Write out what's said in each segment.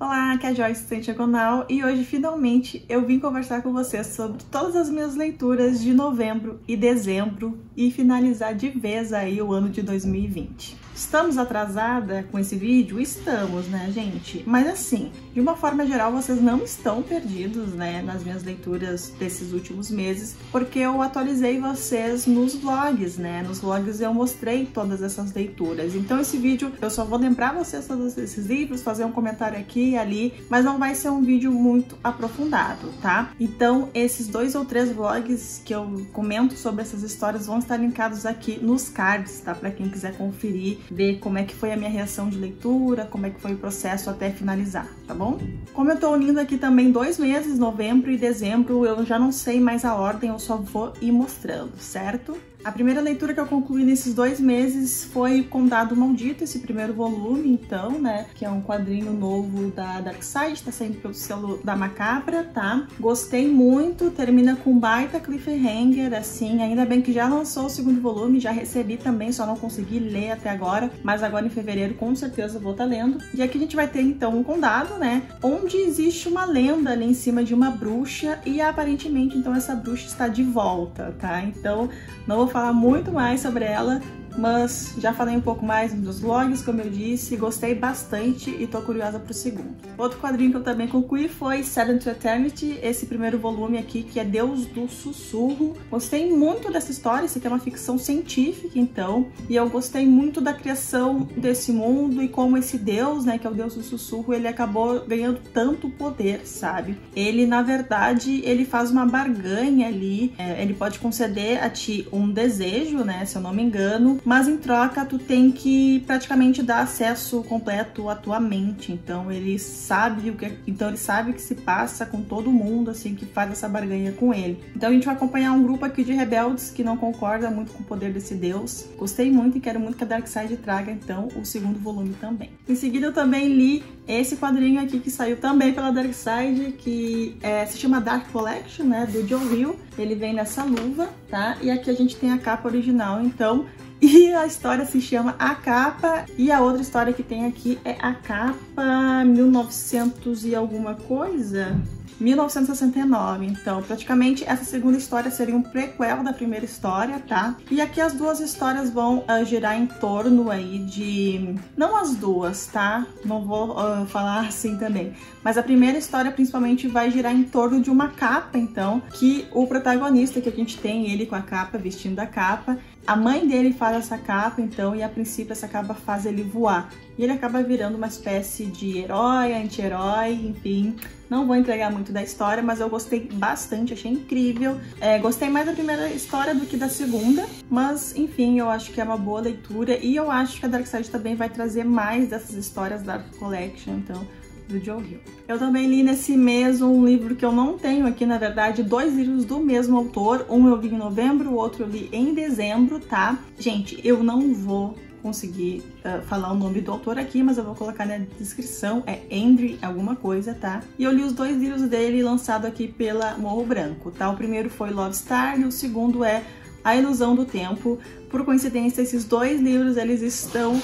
Olá, aqui é a Joyce Diagonal e hoje finalmente eu vim conversar com vocês sobre todas as minhas leituras de novembro e dezembro e finalizar de vez aí o ano de 2020. Estamos atrasada com esse vídeo? Estamos, né, gente? Mas assim, de uma forma geral, vocês não estão perdidos, né, nas minhas leituras desses últimos meses, porque eu atualizei vocês nos vlogs, né? Nos vlogs eu mostrei todas essas leituras. Então esse vídeo eu só vou lembrar vocês todos esses livros, fazer um comentário aqui e ali, mas não vai ser um vídeo muito aprofundado, tá? Então esses 2 ou 3 vlogs que eu comento sobre essas histórias vão estar linkados aqui nos cards, tá? Para quem quiser conferir, ver como é que foi a minha reação de leitura, como é que foi o processo até finalizar, tá bom? Como eu tô unindo aqui também 2 meses, novembro e dezembro, eu já não sei mais a ordem, eu só vou ir mostrando, certo? A primeira leitura que eu concluí nesses 2 meses foi Condado Maldito, esse primeiro volume, então, né? Que é um quadrinho novo da Darkseid, tá saindo pelo selo da Macabra, tá? Gostei muito, termina com um baita cliffhanger, assim, ainda bem que já lançou o segundo volume, já recebi também, só não consegui ler até agora, mas agora em fevereiro com certeza vou estar lendo. E aqui a gente vai ter, então, um condado, né? Onde existe uma lenda ali em cima de uma bruxa e aparentemente, então, essa bruxa está de volta, tá? Então, não vou falar muito mais sobre ela, mas já falei um pouco mais nos vlogs, como eu disse, gostei bastante e tô curiosa pro segundo. Outro quadrinho que eu também concluí foi Seven to Eternity, esse primeiro volume aqui, que é Deus do Sussurro. Gostei muito dessa história, isso aqui é uma ficção científica, então, e eu gostei muito da criação desse mundo e como esse Deus, né, que é o Deus do Sussurro, ele acabou ganhando tanto poder, sabe? Ele, na verdade, ele faz uma barganha ali, ele pode conceder a ti um desejo, né, se eu não me engano, mas em troca tu tem que praticamente dar acesso completo à tua mente. Então ele sabe o que se passa com todo mundo assim que faz essa barganha com ele. Então a gente vai acompanhar um grupo aqui de rebeldes que não concorda muito com o poder desse deus. Gostei muito e quero muito que a Darkseid traga então o segundo volume também. Em seguida eu também li esse quadrinho aqui que saiu também pela Darkseid, que se chama Dark Collection, né, do Joe Hill. Ele vem nessa luva, tá? E aqui a gente tem a capa original, então. E a história se chama A Capa, e a outra história que tem aqui é A Capa 1900 e alguma coisa? 1969, então praticamente essa segunda história seria um prequel da primeira história, tá? E aqui as duas histórias vão girar em torno aí de... não as duas, tá? Não vou falar assim também. Mas a primeira história principalmente vai girar em torno de uma capa, então, que o protagonista que a gente tem, ele com a capa, vestindo a capa, a mãe dele faz essa capa, então, e a princípio essa capa faz ele voar. E ele acaba virando uma espécie de herói, anti-herói, enfim. Não vou entregar muito da história, mas eu gostei bastante, achei incrível. Gostei mais da primeira história do que da segunda, mas enfim, eu acho que é uma boa leitura. E eu acho que a Darkseid também vai trazer mais dessas histórias da Dark Collection, então, do Joe Hill. Eu também li nesse mês um livro que eu não tenho aqui, na verdade, 2 livros do mesmo autor. Um eu li em novembro, o outro eu li em dezembro, tá? Gente, eu não vou conseguir falar o nome do autor aqui, mas eu vou colocar na descrição, é Andrew alguma coisa, tá? E eu li os 2 livros dele lançado aqui pela Morro Branco, tá? O primeiro foi Love Star e o segundo é A Ilusão do Tempo. Por coincidência, esses 2 livros, eles estão...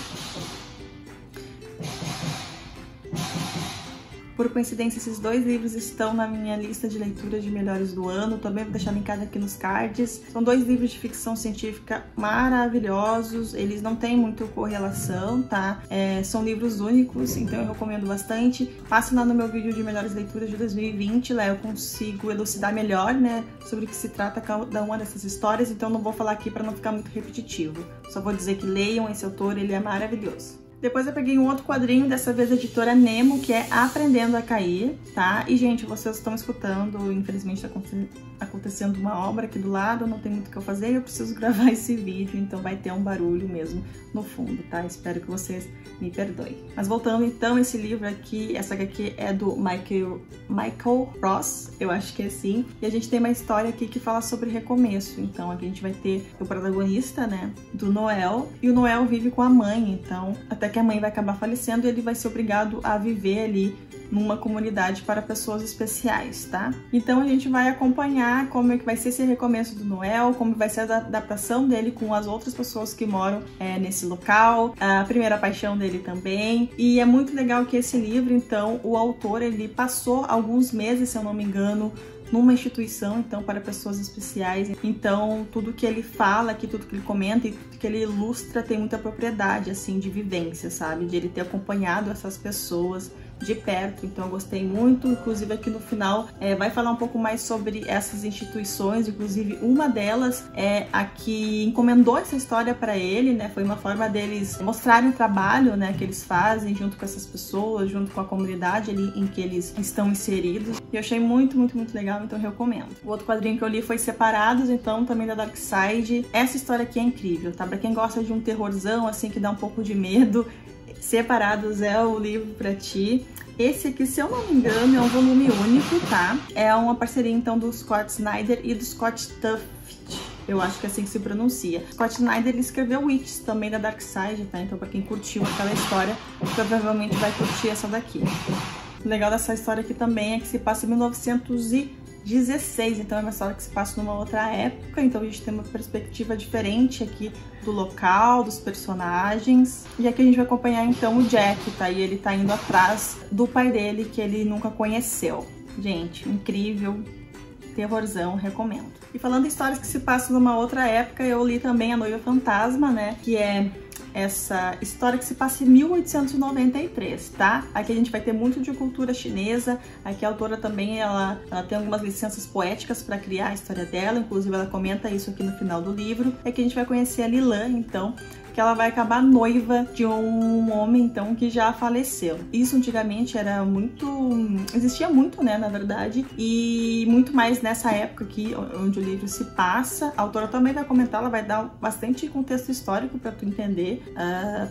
Por coincidência, esses 2 livros estão na minha lista de leituras de melhores do ano. Também vou deixar linkado aqui nos cards. São 2 livros de ficção científica maravilhosos. Eles não têm muito correlação, tá? São livros únicos, então eu recomendo bastante. Passe lá no meu vídeo de melhores leituras de 2020. Lá eu consigo elucidar melhor, né, sobre o que se trata cada uma dessas histórias. Então não vou falar aqui para não ficar muito repetitivo. Só vou dizer que leiam esse autor, ele é maravilhoso. Depois eu peguei um outro quadrinho, dessa vez da editora Nemo, que é Aprendendo a Cair, tá? E, gente, vocês estão escutando, infelizmente tá acontecendo uma obra aqui do lado, não tem muito o que eu fazer, eu preciso gravar esse vídeo, então vai ter um barulho mesmo no fundo, tá? Espero que vocês me perdoem. Mas voltando, então, esse livro aqui, essa HQ é do Michael Ross, eu acho que é assim, e a gente tem uma história aqui que fala sobre recomeço. Então, aqui a gente vai ter o protagonista, né, do Noel, e o Noel vive com a mãe, então, até que a mãe vai acabar falecendo e ele vai ser obrigado a viver ali numa comunidade para pessoas especiais, tá? Então a gente vai acompanhar como é que vai ser esse recomeço do Noel, como vai ser a adaptação dele com as outras pessoas que moram nesse local, a primeira paixão dele também. E é muito legal que esse livro, então, o autor, ele passou alguns meses, se eu não me engano, numa instituição, então, para pessoas especiais. Então, tudo que ele fala aqui, tudo que ele comenta e tudo que ele ilustra tem muita propriedade, assim, de vivência, sabe? De ele ter acompanhado essas pessoas de perto. Então eu gostei muito, inclusive aqui no final vai falar um pouco mais sobre essas instituições, inclusive uma delas é a que encomendou essa história para ele, né? Foi uma forma deles mostrarem o trabalho, né, que eles fazem junto com essas pessoas, junto com a comunidade ali em que eles estão inseridos. E eu achei muito, muito, muito legal, então eu recomendo. O outro quadrinho que eu li foi Separados, então também da Darkseid. Essa história aqui é incrível, tá? Pra quem gosta de um terrorzão, assim, que dá um pouco de medo, Separados é o livro pra ti. Esse aqui, se eu não me engano, é um volume único, tá? É uma parceria, então, do Scott Snyder e do Scott Tuft. Eu acho que é assim que se pronuncia. Scott Snyder, ele escreveu Witches, também da Darkseid, tá? Então, pra quem curtiu aquela história, provavelmente vai curtir essa daqui. O legal dessa história aqui também é que se passa em 1916, então é uma história que se passa numa outra época, então a gente tem uma perspectiva diferente aqui do local, dos personagens. E aqui a gente vai acompanhar então o Jack, tá? E ele tá indo atrás do pai dele, que ele nunca conheceu. Gente, incrível, terrorzão, recomendo. E falando em histórias que se passam numa outra época, eu li também A Noiva Fantasma, né? Que é essa história que se passa em 1893, tá? Aqui a gente vai ter muito de cultura chinesa. Aqui a autora também, ela tem algumas licenças poéticas para criar a história dela, inclusive ela comenta isso aqui no final do livro. Aqui a gente vai conhecer a Lilan, então, que ela vai acabar noiva de um homem, então, que já faleceu. Isso antigamente era muito... existia muito, né, na verdade, e muito mais nessa época aqui, onde o livro se passa. A autora também vai comentar, ela vai dar bastante contexto histórico para tu entender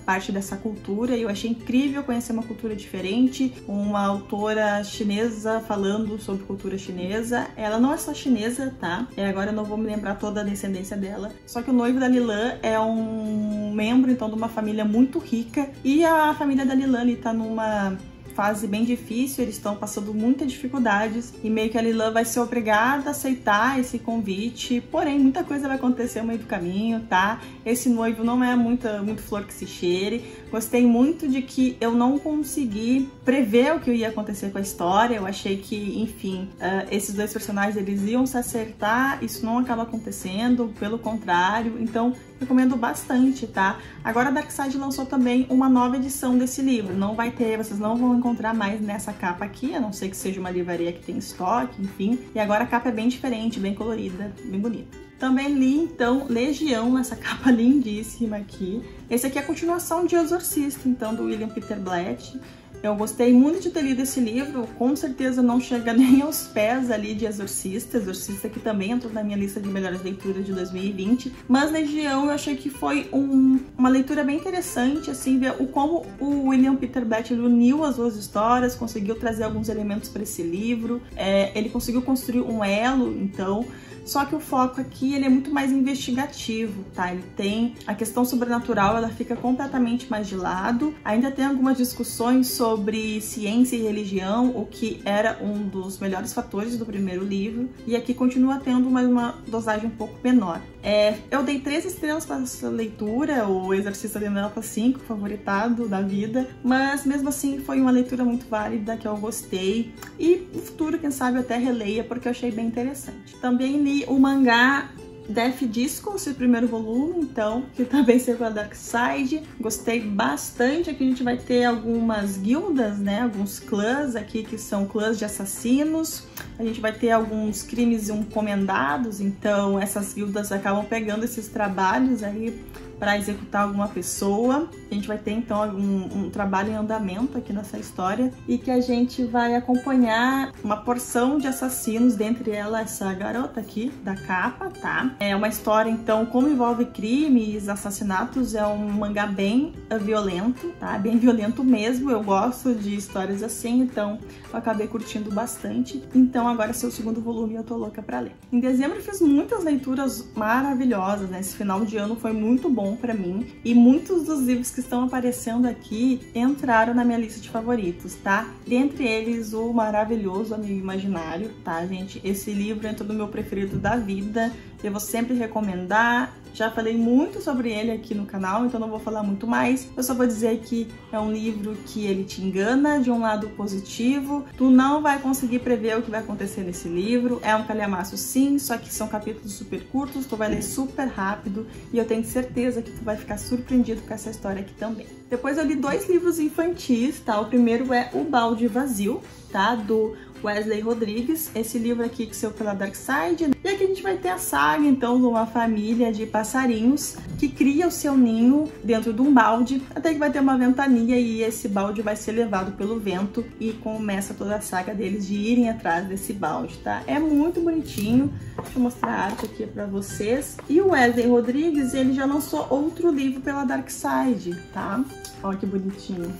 parte dessa cultura, e eu achei incrível conhecer uma cultura diferente, uma autora chinesa falando sobre cultura chinesa. Ela não é só chinesa, tá? Agora eu não vou me lembrar toda a descendência dela, só que o noivo da Lilan é um membro, então, de uma família muito rica, e a família da Lilan ali tá numa fase bem difícil, eles estão passando muitas dificuldades, e meio que a Lilan vai ser obrigada a aceitar esse convite, porém muita coisa vai acontecer no meio do caminho, tá? Esse noivo não é muito flor que se cheire. Gostei muito de que eu não consegui prever o que ia acontecer com a história. Eu achei que, enfim, esses dois personagens, eles iam se acertar, isso não acaba acontecendo, pelo contrário, então recomendo bastante, tá? Agora a Darkseid lançou também uma nova edição desse livro, não vai ter, vocês não vão encontrar mais nessa capa aqui, a não ser que seja uma livraria que tem estoque, enfim, e agora a capa é bem diferente, bem colorida, bem bonita. Também li, então, Legião, essa capa lindíssima aqui. Esse aqui é a continuação de Exorcista, então, do William Peter Blatty. Eu gostei muito de ter lido esse livro, com certeza não chega nem aos pés ali de Exorcista. Exorcista que também entrou na minha lista de melhores leituras de 2020. Mas Legião eu achei que foi uma leitura bem interessante, assim, ver como o William Peter Blatty uniu as duas histórias, conseguiu trazer alguns elementos para esse livro. Ele conseguiu construir um elo, então... Só que o foco aqui, ele é muito mais investigativo, tá? Ele tem a questão sobrenatural, ela fica completamente mais de lado. Ainda tem algumas discussões sobre ciência e religião, o que era um dos melhores fatores do primeiro livro. E aqui continua tendo uma dosagem um pouco menor. Eu dei 3 estrelas para essa leitura, o Exorcista deu nota 5, favoritado da vida. Mas mesmo assim foi uma leitura muito válida, que eu gostei. E no futuro, quem sabe, eu até releia, porque eu achei bem interessante. Também li o mangá Death Disco, esse primeiro volume, então, que também saiu com a Darkseid. Gostei bastante. Aqui a gente vai ter algumas guildas, né? Alguns clãs aqui que são clãs de assassinos. A gente vai ter alguns crimes encomendados, então essas guildas acabam pegando esses trabalhos aí para executar alguma pessoa. A gente vai ter então um trabalho em andamento aqui nessa história, e que a gente vai acompanhar uma porção de assassinos, dentre elas essa garota aqui da capa, tá? É uma história, então, como envolve crimes, assassinatos, é um mangá bem violento, tá? Bem violento mesmo. Eu gosto de histórias assim, então eu acabei curtindo bastante. Então agora esse é o segundo volume e eu tô louca pra ler. Em dezembro eu fiz muitas leituras maravilhosas, né? Esse final de ano foi muito bom. bom pra mim. E muitos dos livros que estão aparecendo aqui entraram na minha lista de favoritos, tá? Dentre eles, o maravilhoso Amigo Imaginário, tá, gente? Esse livro entrou no meu preferido da vida. Eu vou sempre recomendar. Já falei muito sobre ele aqui no canal, então não vou falar muito mais. Eu só vou dizer que é um livro que ele te engana de um lado positivo. Tu não vai conseguir prever o que vai acontecer nesse livro. É um calhamaço sim, só que são capítulos super curtos, tu vai ler super rápido e eu tenho certeza que tu vai ficar surpreendido com essa história aqui também. Depois eu li 2 livros infantis, tá? O primeiro é O Balde Vazio, tá? Do Wesley Rodrigues, esse livro aqui que saiu pela Darkside. E aqui a gente vai ter a saga, então, de uma família de passarinhos que cria o seu ninho dentro de um balde, até que vai ter uma ventania e esse balde vai ser levado pelo vento e começa toda a saga deles de irem atrás desse balde, tá? É muito bonitinho. Deixa eu mostrar a arte aqui pra vocês. E o Wesley Rodrigues, ele já lançou outro livro pela Darkside, tá? Olha que bonitinho.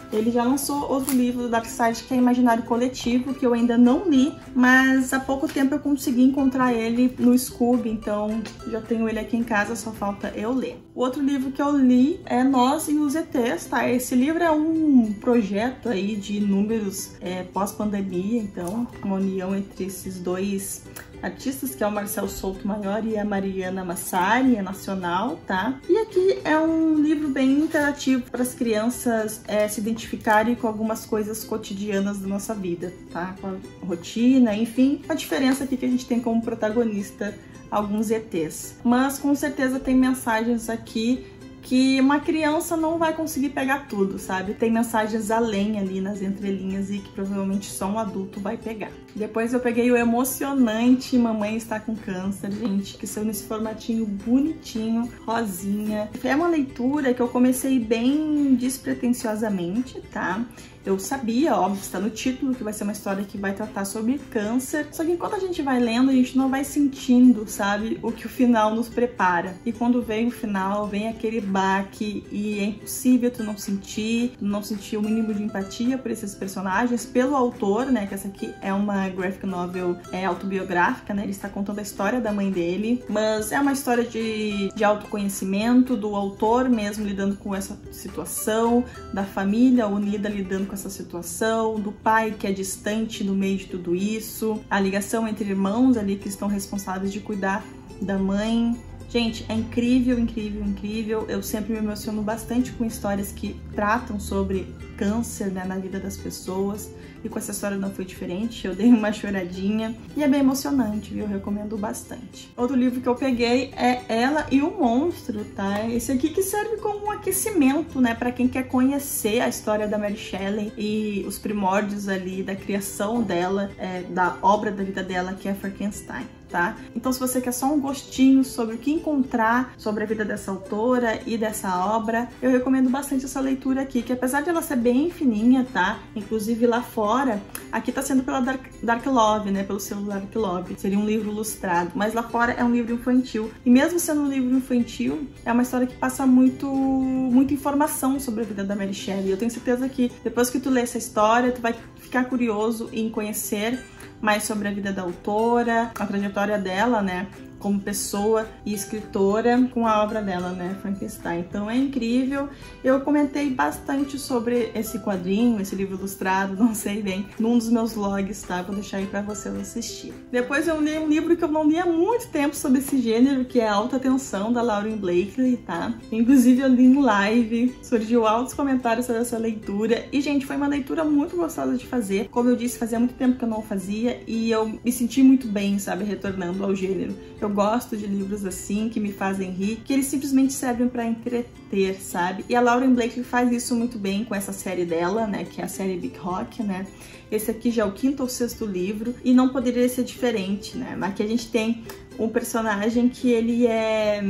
Ele já lançou outro livro do Darkside, que é Imaginário Coletivo, que eu ainda não li, mas há pouco tempo eu consegui encontrar ele no Scoob, então já tenho ele aqui em casa, só falta eu ler. O outro livro que eu li é Nós e os ETs, tá? Esse livro é um projeto aí de números pós-pandemia, então uma união entre esses dois artistas, que é o Marcel Souto-Maior e a Mariana Massari, é nacional, tá? E aqui é um livro bem interativo para as crianças se identificarem com algumas coisas cotidianas da nossa vida, tá? Com a rotina, enfim, a diferença aqui que a gente tem como protagonista alguns ETs. Mas com certeza tem mensagens aqui que uma criança não vai conseguir pegar tudo, sabe? Tem mensagens além ali nas entrelinhas e que provavelmente só um adulto vai pegar. Depois eu peguei o emocionante Mamãe Está com Câncer, gente, que saiu nesse formatinho bonitinho, rosinha. É uma leitura que eu comecei bem despretensiosamente, tá? Eu sabia, óbvio, está no título, que vai ser uma história que vai tratar sobre câncer. Só que enquanto a gente vai lendo, a gente não vai sentindo, sabe, o que o final nos prepara. E quando vem o final, vem aquele baque e é impossível tu não sentir o mínimo de empatia por esses personagens, pelo autor, né, que essa aqui é uma graphic novel autobiográfica, né, ele está contando a história da mãe dele, mas é uma história de autoconhecimento, do autor mesmo lidando com essa situação, da família unida lidando com essa situação, do pai que é distante no meio de tudo isso, a ligação entre irmãos ali que estão responsáveis de cuidar da mãe. Gente, é incrível, incrível, incrível. Eu sempre me emociono bastante com histórias que tratam sobre câncer, né, na vida das pessoas. E com essa história não foi diferente, eu dei uma choradinha. E é bem emocionante, viu? Eu recomendo bastante. Outro livro que eu peguei é Ela e o Monstro, tá? Esse aqui que serve como um aquecimento, né, pra quem quer conhecer a história da Mary Shelley e os primórdios ali da criação dela, da obra da vida dela, que é Frankenstein. Tá? Então, se você quer só um gostinho sobre o que encontrar sobre a vida dessa autora e dessa obra, eu recomendo bastante essa leitura aqui, que apesar de ela ser bem fininha, tá? Inclusive lá fora, aqui tá sendo pela Dark Love, né? Pelo selo Dark Love. Seria um livro ilustrado, mas lá fora é um livro infantil. E mesmo sendo um livro infantil, é uma história que passa muita informação sobre a vida da Mary Shelley. Eu tenho certeza que depois que tu lê essa história, tu vai ficar curioso em conhecer mais sobre a vida da autora, a trajetória dela, né, como pessoa e escritora com a obra dela, né, Frankenstein. Então é incrível. Eu comentei bastante sobre esse quadrinho, esse livro ilustrado, não sei bem, num dos meus vlogs, tá? Vou deixar aí pra vocês assistir. Depois eu li um livro que eu não li há muito tempo sobre esse gênero, que é Alta Tensão, da Lauren Blakely, tá? Inclusive eu li em live, surgiu altos comentários sobre essa leitura. E, gente, foi uma leitura muito gostosa de fazer. Como eu disse, fazia muito tempo que eu não fazia e eu me senti muito bem, sabe, retornando ao gênero. Eu gosto de livros assim, que me fazem rir, que eles simplesmente servem pra entreter, sabe? E a Lauren Blakely faz isso muito bem com essa série dela, né? Que é a série Big Rock, né? Esse aqui já é o 5º ou 6º livro e não poderia ser diferente, né? Aqui a gente tem um personagem que ele é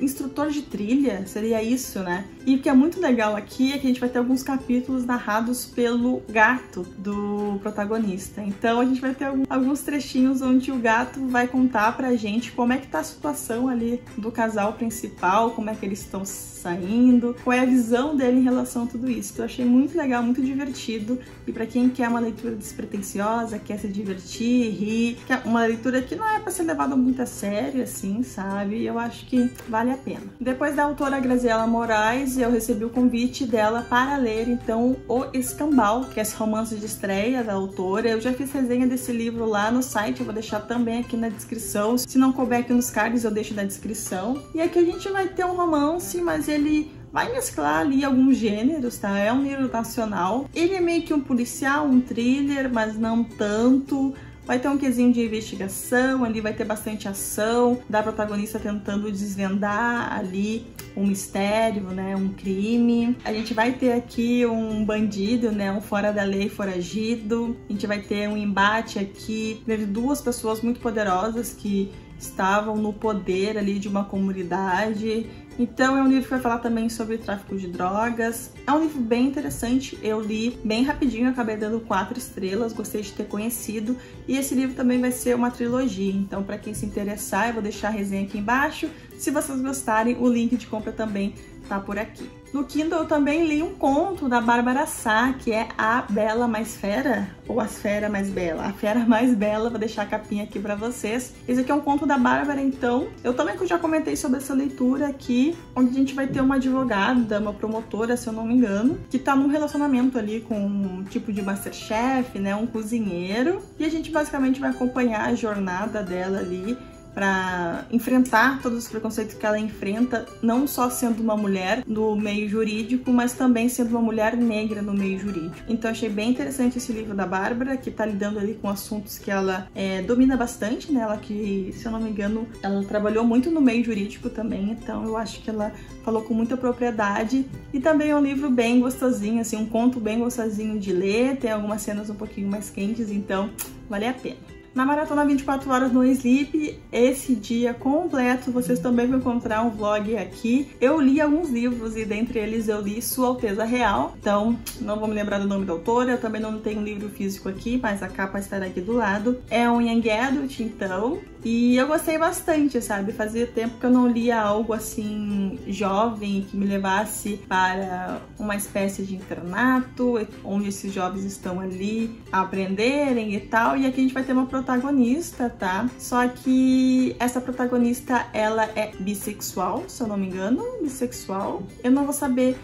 instrutor de trilha, seria isso, né? E o que é muito legal aqui é que a gente vai ter alguns capítulos narrados pelo gato do protagonista. Então a gente vai ter alguns trechinhos onde o gato vai contar pra gente como é que tá a situação ali do casal principal, como é que eles estão saindo, qual é a visão dele em relação a tudo isso. Então eu achei muito legal, muito divertido. E pra quem quer uma leitura despretensiosa, quer se divertir, rir, quer uma leitura que não é pra ser levada muito a sério, assim, sabe? Eu acho que vale a pena. Depois da autora Graziela Moraes, eu recebi o convite dela para ler, então, O Escambau, que é esse romance de estreia da autora. Eu já fiz resenha desse livro lá no site, eu vou deixar também aqui na descrição. Se não couber aqui nos cards, eu deixo na descrição. E aqui a gente vai ter um romance, mas ele vai mesclar ali alguns gêneros, tá? É um livro nacional. Ele é meio que um policial, um thriller, mas não tanto. Vai ter um quesinho de investigação, ali vai ter bastante ação, da protagonista tentando desvendar ali um mistério, né, um crime. A gente vai ter aqui um bandido, né, um fora da lei foragido. A gente vai ter um embate aqui de duas pessoas muito poderosas que estavam no poder ali de uma comunidade. Então é um livro que vai falar também sobre tráfico de drogas. É um livro bem interessante, eu li bem rapidinho, acabei dando 4 estrelas, gostei de ter conhecido. E esse livro também vai ser uma trilogia, então para quem se interessar eu vou deixar a resenha aqui embaixo. Se vocês gostarem, o link de compra também tá por aqui. No Kindle eu também li um conto da Bárbara Sá, que é A Bela Mais Fera, ou As Fera Mais Bela. A Fera Mais Bela, vou deixar a capinha aqui pra vocês. Esse aqui é um conto da Bárbara, então. Eu também já comentei sobre essa leitura aqui, onde a gente vai ter uma advogada, uma promotora, se eu não me engano, que tá num relacionamento ali com um tipo de Masterchef, né, um cozinheiro. E a gente basicamente vai acompanhar a jornada dela ali, para enfrentar todos os preconceitos que ela enfrenta, não só sendo uma mulher no meio jurídico, mas também sendo uma mulher negra no meio jurídico. Então achei bem interessante esse livro da Bárbara, que tá lidando ali com assuntos que ela domina bastante, né? Ela que, se eu não me engano, ela trabalhou muito no meio jurídico também, então eu acho que ela falou com muita propriedade. E também é um livro bem gostosinho, assim, um conto bem gostosinho de ler, tem algumas cenas um pouquinho mais quentes, então vale a pena. Na Maratona 24 Horas no Sleep, esse dia completo, vocês também vão encontrar um vlog aqui. Eu li alguns livros e dentre eles eu li Sua Alteza Real, então não vou me lembrar do nome da autora, eu também não tenho um livro físico aqui, mas a capa estará aqui do lado. É um young adult, então, e eu gostei bastante, sabe? Fazia tempo que eu não lia algo assim jovem, que me levasse para uma espécie de internato, onde esses jovens estão ali a aprenderem e tal, e aqui a gente vai ter uma protagonista, tá? Só que essa protagonista, ela é bissexual, se eu não me engano, bissexual. Eu não vou saber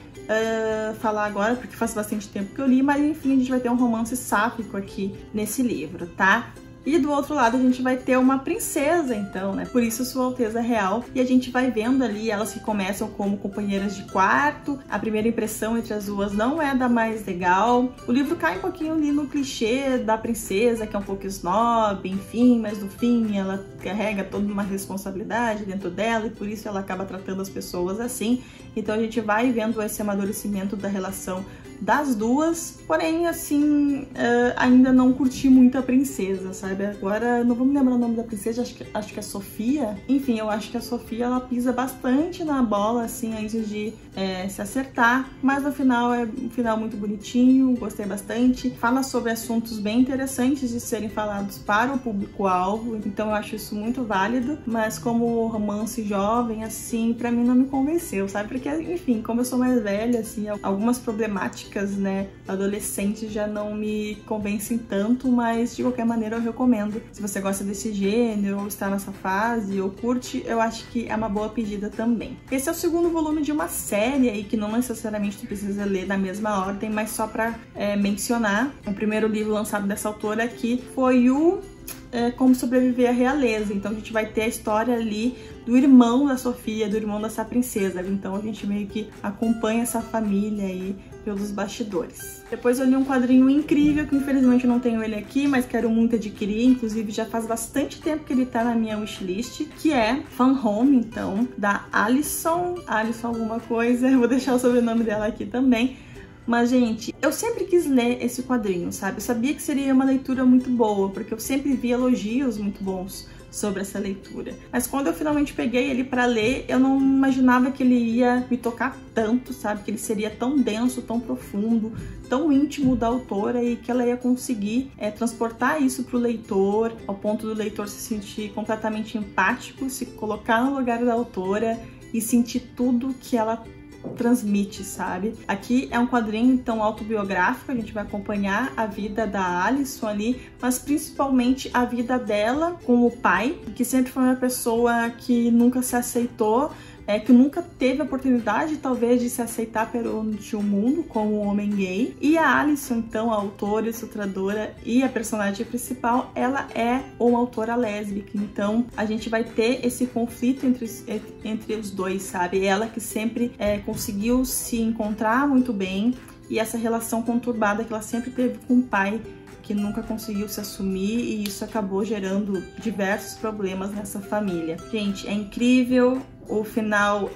falar agora, porque faz bastante tempo que eu li, mas enfim, a gente vai ter um romance sáfico aqui nesse livro, tá? E do outro lado a gente vai ter uma princesa, então, né? Por isso Sua Alteza Real. E a gente vai vendo ali elas que começam como companheiras de quarto. A primeira impressão entre as duas não é da mais legal. O livro cai um pouquinho ali no clichê da princesa, que é um pouco snob, enfim. Mas no fim ela carrega toda uma responsabilidade dentro dela e por isso ela acaba tratando as pessoas assim. Então a gente vai vendo esse amadurecimento da relação das duas, porém, assim, ainda não curti muito a princesa, sabe? Agora, não vou me lembrar o nome da princesa, acho que é Sofia. Enfim, eu acho que a Sofia, ela pisa bastante na bola, assim, antes de se acertar, mas no final é um final muito bonitinho, gostei bastante. Fala sobre assuntos bem interessantes de serem falados para o público-alvo, então eu acho isso muito válido, mas como romance jovem, assim, pra mim não me convenceu, sabe? Porque, enfim, como eu sou mais velha, assim, algumas problemáticas, né, adolescentes já não me convencem tanto, mas de qualquer maneira eu recomendo. Se você gosta desse gênero, ou está nessa fase, ou curte, eu acho que é uma boa pedida também. Esse é o segundo volume de uma série aí, que não necessariamente tu precisa ler na mesma ordem, mas só pra mencionar. O primeiro livro lançado dessa autora aqui foi o Como Sobreviver à Realeza. Então a gente vai ter a história ali do irmão da Sofia, do irmão dessa princesa. Então a gente meio que acompanha essa família aí pelos bastidores. Depois eu li um quadrinho incrível, que infelizmente eu não tenho ele aqui, mas quero muito adquirir, inclusive já faz bastante tempo que ele tá na minha wishlist, que é Fan Home, então, da Alison alguma coisa, eu vou deixar o sobrenome dela aqui também. Mas, gente, eu sempre quis ler esse quadrinho, sabe? Eu sabia que seria uma leitura muito boa, porque eu sempre vi elogios muito bons sobre essa leitura. Mas quando eu finalmente peguei ele pra ler, eu não imaginava que ele ia me tocar tanto, sabe? Que ele seria tão denso, tão profundo, tão íntimo da autora e que ela ia conseguir transportar isso pro leitor, ao ponto do leitor se sentir completamente empático, se colocar no lugar da autora e sentir tudo que ela transmite, sabe? Aqui é um quadrinho, então, autobiográfico, a gente vai acompanhar a vida da Alison ali, mas principalmente a vida dela com o pai, que sempre foi uma pessoa que nunca se aceitou, que nunca teve a oportunidade, talvez, de se aceitar perante o mundo como um homem gay. E a Alison, então, a autora, ilustradora e a personagem principal, ela é uma autora lésbica. Então, a gente vai ter esse conflito entre os dois, sabe? Ela que sempre conseguiu se encontrar muito bem, e essa relação conturbada que ela sempre teve com o pai, que nunca conseguiu se assumir, e isso acabou gerando diversos problemas nessa família. Gente, é incrível. O final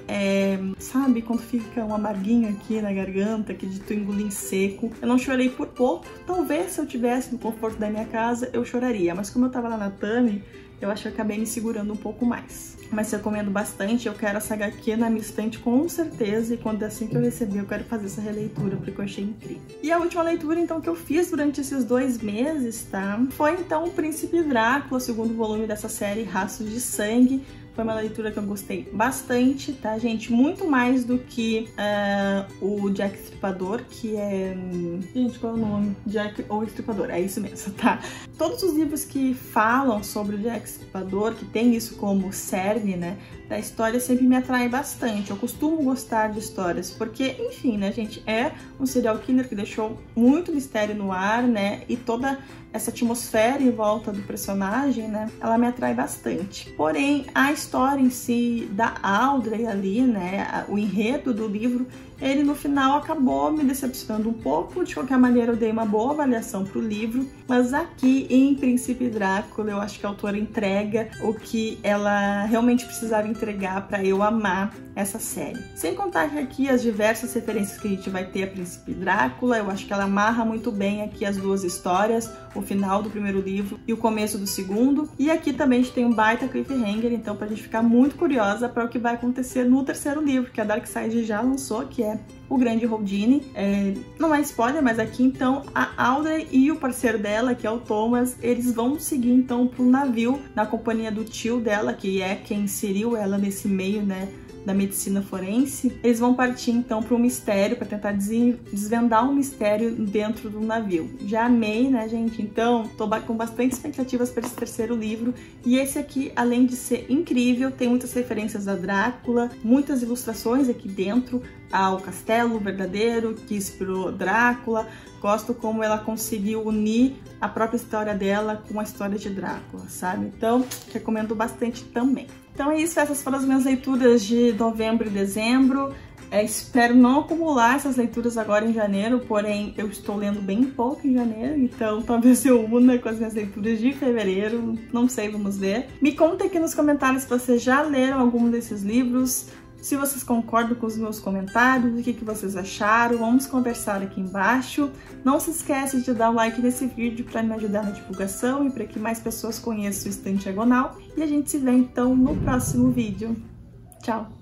sabe, quando fica um amarguinho aqui na garganta, que de tu engolir seco. Eu não chorei por pouco. Talvez se eu tivesse no conforto da minha casa, eu choraria. Mas como eu tava lá na Tami, eu acho que eu acabei me segurando um pouco mais. Mas eu recomendo bastante, eu quero essa HQ na minha estante com certeza, e quando assim que eu receber eu quero fazer essa releitura, porque eu achei incrível. E a última leitura, então, que eu fiz durante esses 2 meses, tá? Foi, então, O Príncipe Drácula, o 2º volume dessa série, Rastros de Sangue. Foi uma leitura que eu gostei bastante, tá, gente? Muito mais do que o Jack Estripador, que é... Gente, qual é o nome? Jack ou Estripador, é isso mesmo, tá? Todos os livros que falam sobre o Jack Estripador, que tem isso como cerne, né, da história, sempre me atrai bastante. Eu costumo gostar de histórias, porque, enfim, né, gente, é um serial killer que deixou muito mistério no ar, né, e toda essa atmosfera em volta do personagem, né, ela me atrai bastante. Porém, a história em si da Audrey ali, né, o enredo do livro, ele no final acabou me decepcionando um pouco. De qualquer maneira, eu dei uma boa avaliação pro livro, mas aqui em Príncipe Drácula eu acho que a autora entrega o que ela realmente precisava entregar para eu amar essa série. Sem contar que aqui as diversas referências que a gente vai ter a Príncipe Drácula, eu acho que ela amarra muito bem aqui as 2 histórias, o final do 1º livro e o começo do 2º. E aqui também a gente tem um baita cliffhanger, então pra gente ficar muito curiosa para o que vai acontecer no 3º livro, que a Darkseid já lançou, que é o Grande Houdini. Não é spoiler, mas aqui então a Audrey e o parceiro dela, que é o Thomas, eles vão seguir então para um navio na companhia do tio dela, que é quem inseriu ela nesse meio, né, da medicina forense. Eles vão partir então para um mistério, para tentar desvendar um mistério dentro do navio. Já amei, né, gente? Então tô com bastante expectativas para esse 3º livro. E esse aqui, além de ser incrível, tem muitas referências a Drácula, muitas ilustrações aqui dentro ao castelo verdadeiro que inspirou Drácula. Gosto como ela conseguiu unir a própria história dela com a história de Drácula, sabe? Então, recomendo bastante também. Então é isso, essas foram as minhas leituras de novembro e dezembro. Espero não acumular essas leituras agora em janeiro, porém eu estou lendo bem pouco em janeiro, então talvez eu una com as minhas leituras de fevereiro, não sei, vamos ver. Me contem aqui nos comentários se vocês já leram algum desses livros, se vocês concordam com os meus comentários, o que vocês acharam, vamos conversar aqui embaixo. Não se esquece de dar um like nesse vídeo para me ajudar na divulgação e para que mais pessoas conheçam o Estante Diagonal. E a gente se vê então no próximo vídeo. Tchau!